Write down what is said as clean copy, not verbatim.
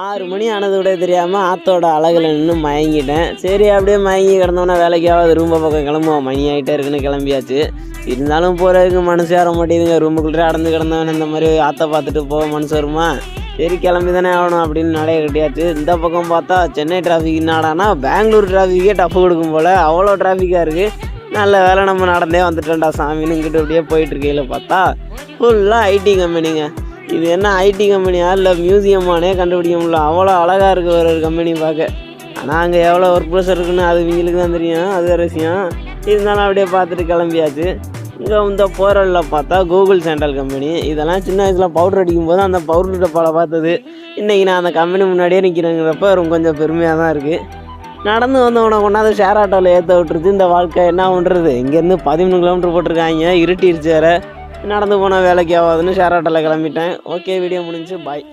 6 மணி ஆனது கூட தெரியாமல் ஆற்றோட அழகில் நின்று மயங்கிட்டேன். சரி அப்படியே மயங்கி கிடந்தோன்னா வேலைக்காவது ரூம்பை பக்கம் கிளம்புவோம், மணி ஆகிட்டே இருக்குன்னு கிளம்பியாச்சு. இருந்தாலும் போகிறதுக்கு மனசு ஏற மாட்டேங்குதுங்க. ரூமுக்குள்ளே அடைஞ்சு கிடந்தவன் இந்த மாதிரி ஆற்றை பார்த்துட்டு போக மனசு வருமா? சரி கிளம்பி தானே ஆகணும் அப்படின்னு நடைய கட்டியாச்சு. இந்த பக்கம் பார்த்தா சென்னை டிராஃபிக் என்னாடானா பெங்களூர் டிராஃபிக்கே டஃப் கொடுக்கும் போல், அவ்வளோ டிராஃபிக்காக இருக்குது. நல்ல வேலை நம்ம நடந்தே வந்துட்டோம்டா சாமின்னு இங்கிட்ட அப்படியே போயிட்டுருக்கையில் பார்த்தா ஃபுல்லாக ஐடி கம்பெனிங்க. இது என்ன ஐடி கம்பெனியா இல்லை மியூசியமானே கண்டுபிடிக்க முடியல, அவ்வளோ அழகாக இருக்குது ஒரு கம்பெனி பார்க்க. ஆனால் அங்கே எவ்வளோ ஒர்க் ப்ரெஷர் இருக்குன்னு அது இவங்களுக்கு தான் தெரியும், அது வேறு விஷயம். இருந்தாலும் அப்படியே பார்த்துட்டு கிளம்பியாச்சு. இங்கே இந்த போரலில் பார்த்தா கூகுள் சாண்டல் கம்பெனி. இதெல்லாம் சின்ன வயசில் பவுடர் அடிக்கும் போது அந்த பவுடர் டப்பாவில் பார்த்தது. இன்றைக்கி நான் அந்த கம்பெனி முன்னாடியே நிற்கிறேங்கிறப்ப ரொம்ப கொஞ்சம் பெருமையாக தான் இருக்குது. நடந்து வந்தவனை கொண்டாந்து ஷேர் ஆட்டோவில் ஏற்ற விட்டுருச்சு இந்த வாழ்க்கை. என்ன பண்ணுறது, இங்கேருந்து 13 கிலோமீட்டர் போட்டிருக்காங்க, இருட்டிருச்சு வேறு. நடந்து போனால் வேலைக்கு ஆகாதுன்னு ஷேர் ஆட்டோவில் கிளம்பிட்டேன். ஓகே, வீடியோ முடிஞ்சு, பாய்.